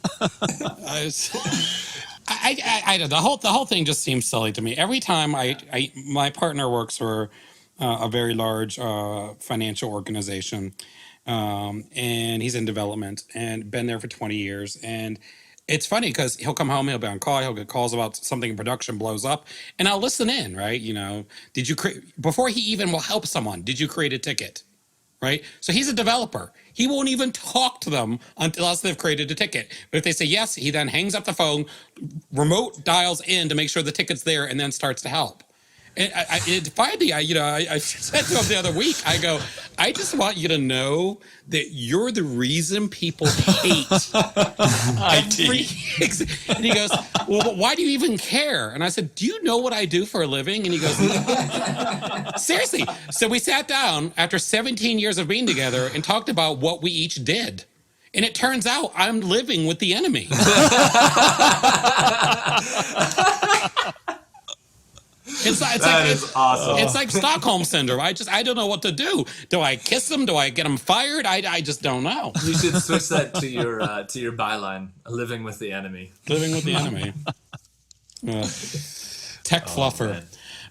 I don't know. The whole thing just seems silly to me. Every time my partner works for a very large financial organization, and he's in development and been there for 20 years. And it's funny because he'll come home, he'll be on call, he'll get calls about something in production blows up, and I'll listen in, right? Did you create, before he even will help someone, did you create a ticket? Right? So he's a developer. He won't even talk to them unless they've created a ticket. But if they say yes, he then hangs up the phone, remote dials in to make sure the ticket's there, and then starts to help. And I said to him the other week, I go, I just want you to know that you're the reason people hate IT. And he goes, well, but why do you even care? And I said, do you know what I do for a living? And he goes, seriously. So we sat down after 17 years of being together and talked about what we each did. And it turns out I'm living with the enemy. That is awesome. It's like Stockholm syndrome. I don't know what to do. Do I kiss them? Do I get them fired? I just don't know. You should switch that to your byline. Living with the enemy. Living with the enemy. Tech fluffer.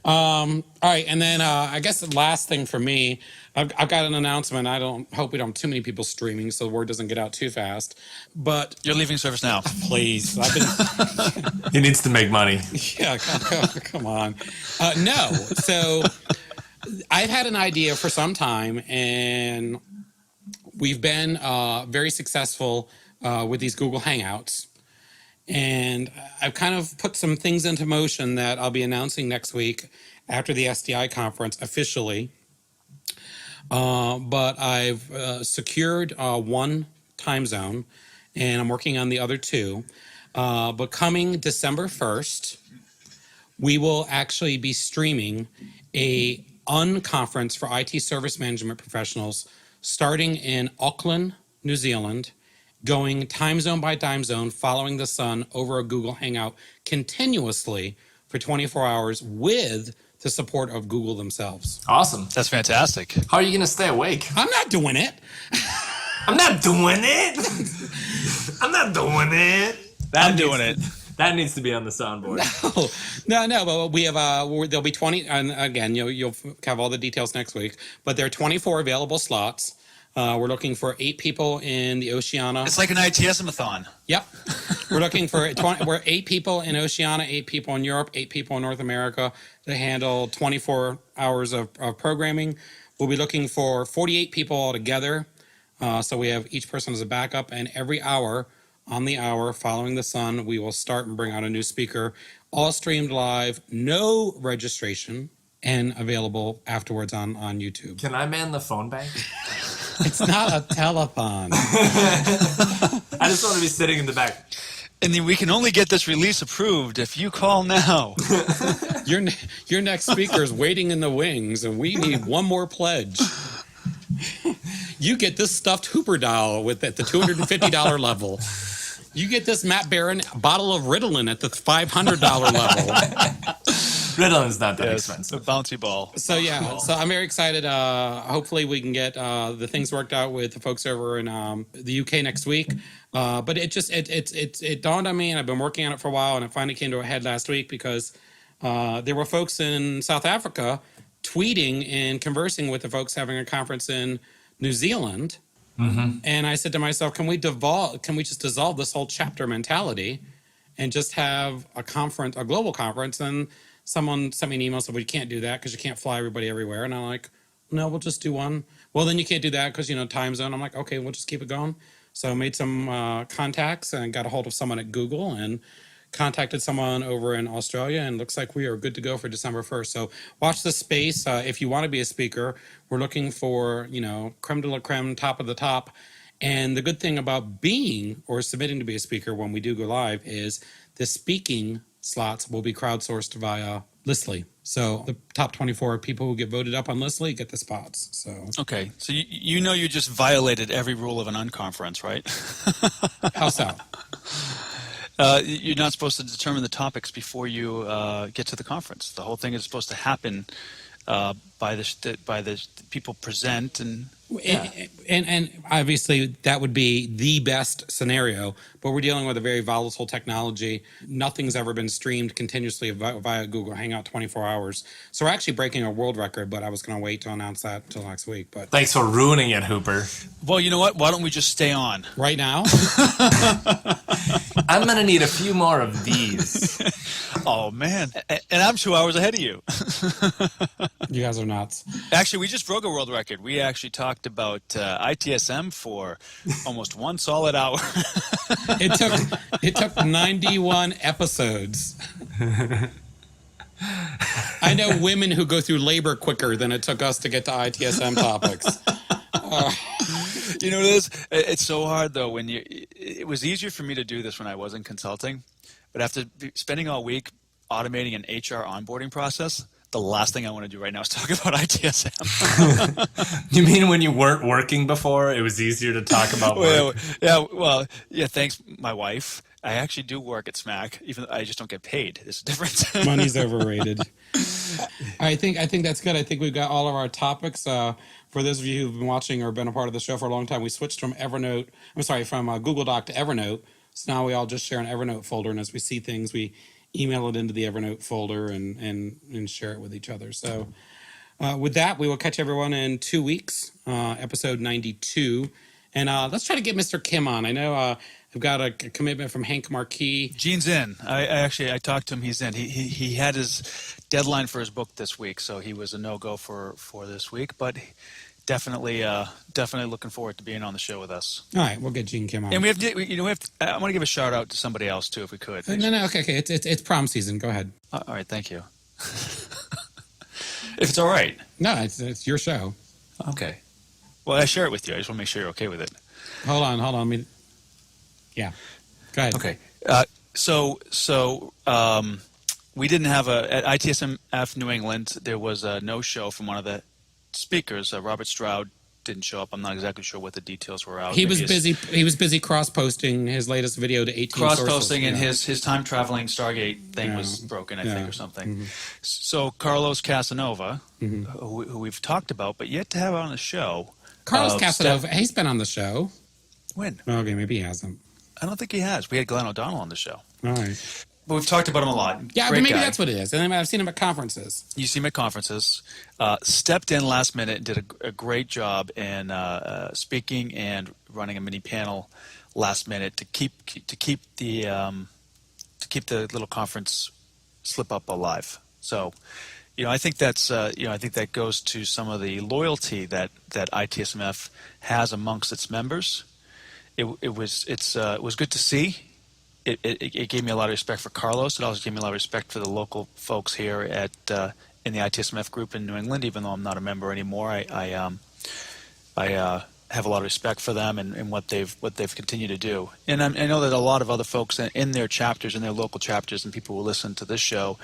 All right, and then I guess the last thing for me, I've got an announcement. I hope we don't have too many people streaming, so the word doesn't get out too fast. But You're leaving service now. please, He needs to make money. yeah, come on. No, so I've had an idea for some time, and we've been very successful with these Google Hangouts. And I've kind of put some things into motion that I'll be announcing next week after the SDI conference officially. But I've secured one time zone, and I'm working on the other two. But coming December 1st, we will actually be streaming a unconference for IT service management professionals starting in Auckland, New Zealand, going time zone by time zone, following the sun over a Google Hangout continuously for 24 hours with the support of Google themselves. Awesome. That's fantastic. How are you going to stay awake? I'm not doing it. I'm not doing it. I'm not doing it. I'm doing it. That needs to be on the soundboard. No, but we have there'll be 20, and again, you'll have all the details next week, but there are 24 available slots. We're looking for 8 people in the Oceania. It's like an ITSM-a-thon. Yep. We're looking for we're 8 people in Oceania, 8 people in Europe, 8 people in North America to handle 24 hours of programming. We'll be looking for 48 people altogether. So we have each person as a backup, and every hour on the hour following the sun, we will start and bring out a new speaker, all streamed live, no registration, and available afterwards on YouTube. Can I man the phone bank? It's not a telethon. I just want to be sitting in the back. And then we can only get this release approved if you call now. Your next speaker is waiting in the wings, and we need one more pledge. You get this stuffed Hooper doll at the $250 level. You get this Matt Barron bottle of Ritalin at the $500 level. Ritalin's not that expensive. The bouncy ball. So yeah, so I'm very excited. Hopefully we can get the things worked out with the folks over in the UK next week. But it dawned on me, and I've been working on it for a while, and it finally came to a head last week because there were folks in South Africa tweeting and conversing with the folks having a conference in New Zealand. Mm-hmm. And I said to myself, can we just dissolve this whole chapter mentality and just have a global conference? And someone sent me an email and said, well, you can't do that because you can't fly everybody everywhere. And I'm like, no, we'll just do one Well, then you can't do that because, time zone. I'm like, okay, we'll just keep it going. So I made some contacts and got a hold of someone at Google and contacted someone over in Australia, and looks like we are good to go for December 1st. So watch the space. If you want to be a speaker, we're looking for, creme de la creme, top of the top. And the good thing about being or submitting to be a speaker when we do go live is the speaking slots will be crowdsourced via Listly. So the top 24 people who get voted up on Listly get the spots. So Okay, so you just violated every rule of an unconference, right? how so? You're not supposed to determine the topics before you get to the conference. The whole thing is supposed to happen by the people present and. Yeah. And obviously that would be the best scenario, but we're dealing with a very volatile technology. Nothing's ever been streamed continuously via Google Hangout 24 hours. So we're actually breaking a world record, but I was going to wait to announce that until next week. But Thanks for ruining it, Hooper. Well, you know what? Why don't we just stay on? Right now? I'm going to need a few more of these. Oh, man. And I'm 2 hours ahead of you. You guys are nuts. Actually, we just broke a world record. We actually talked about ITSM for almost 1 solid hour. It took 91 episodes. I know women who go through labor quicker than it took us to get to ITSM topics. You know what it is? It's so hard, though. It was easier for me to do this when I was in consulting, but after spending all week automating an HR onboarding process, the last thing I want to do right now is talk about ITSM. You mean when you weren't working before, it was easier to talk about work? Yeah, thanks, my wife. I actually do work at SMAC, even though I just don't get paid. There's a difference. Money's overrated. I think that's good. I think we've got all of our topics. For those of you who've been watching or been a part of the show for a long time, we switched from from Google Doc to Evernote. So now we all just share an Evernote folder, and as we see things, we email it into the Evernote folder and share it with each other. So with that, we will catch everyone in 2 weeks, episode 92. And let's try to get Mr. Kim on. I know I've got a commitment from Hank Marquis. Gene's in. I talked to him. He's in. He had his deadline for his book this week, so he was a no-go for this week. But definitely looking forward to being on the show with us. All right, we'll get Gene Kim on. And I want to give a shout out to somebody else too, if we could. No, okay. It's prom season. Go ahead. All right, thank you. If it's all right. No, it's your show. Okay. Well, I share it with you. I just want to make sure you're okay with it. Hold on. Yeah. Go ahead. Okay. So we didn't have at ITSMF New England, there was a no-show from one of the speakers. Robert Stroud didn't show up. I'm not exactly sure what the details were out. He was busy cross-posting his latest video to 18 cross-posting, sources. And his time-traveling Stargate thing was broken, I think, or something. Mm-hmm. So Carlos Casanova, who we've talked about, but yet to have on the show. Carlos Casanova, he's been on the show. When? Okay, maybe he hasn't. I don't think he has. We had Glenn O'Donnell on the show. All right. But we've talked about him a lot. Yeah, Great but maybe guy. that's what it is. And I've seen him at conferences. You see him at conferences. Stepped in last minute and did a great job in speaking and running a mini panel last minute to keep the little conference slip up alive. So, I think that's I think that goes to some of the loyalty that ITSMF has amongst its members. It was good to see. It gave me a lot of respect for Carlos. It also gave me a lot of respect for the local folks here in the ITSMF group in New England. Even though I'm not a member anymore, I have a lot of respect for them and what they've continued to do. And I know that a lot of other folks in their chapters, in their local chapters, and people who listen to this show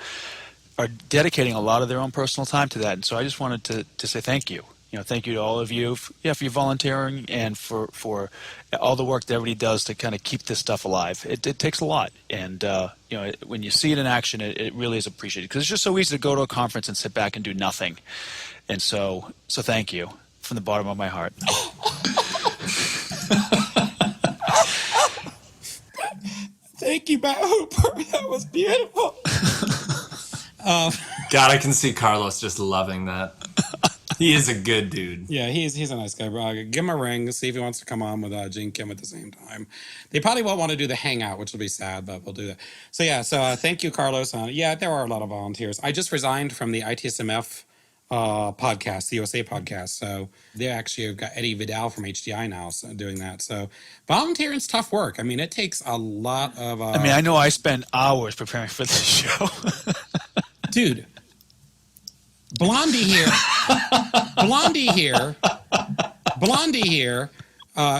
are dedicating a lot of their own personal time to that. And so I just wanted to say thank you. Thank you to all of you for your volunteering and for all the work that everybody does to kind of keep this stuff alive. It takes a lot. And, when you see it in action, it really is appreciated. Because it's just so easy to go to a conference and sit back and do nothing. And so thank you from the bottom of my heart. Thank you, Matt Hooper. That was beautiful. God, I can see Carlos just loving that. He is a good dude. Yeah, he's a nice guy. Give him a ring, see if he wants to come on with Gene Kim at the same time. They probably won't want to do the hangout, which will be sad, but we'll do that. So thank you, Carlos. There are a lot of volunteers. I just resigned from the ITSMF podcast, the USA podcast. So they actually have got Eddie Vidal from HDI now doing that. So volunteering is tough work. I mean, it takes a lot of. I know I spend hours preparing for this show. Dude, Blondie here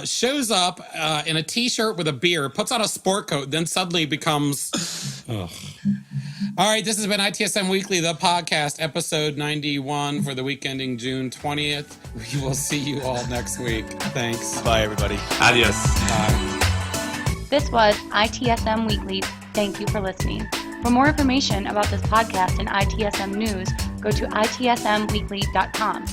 shows up in a t-shirt with a beer, puts on a sport coat, then suddenly becomes... Ugh. All right, this has been ITSM Weekly, the podcast, episode 91 for the week ending June 20th. We will see you all next week. Thanks. Bye, everybody. Adios. Bye. This was ITSM Weekly. Thank you for listening. For more information about this podcast and ITSM news, go to itsmweekly.com.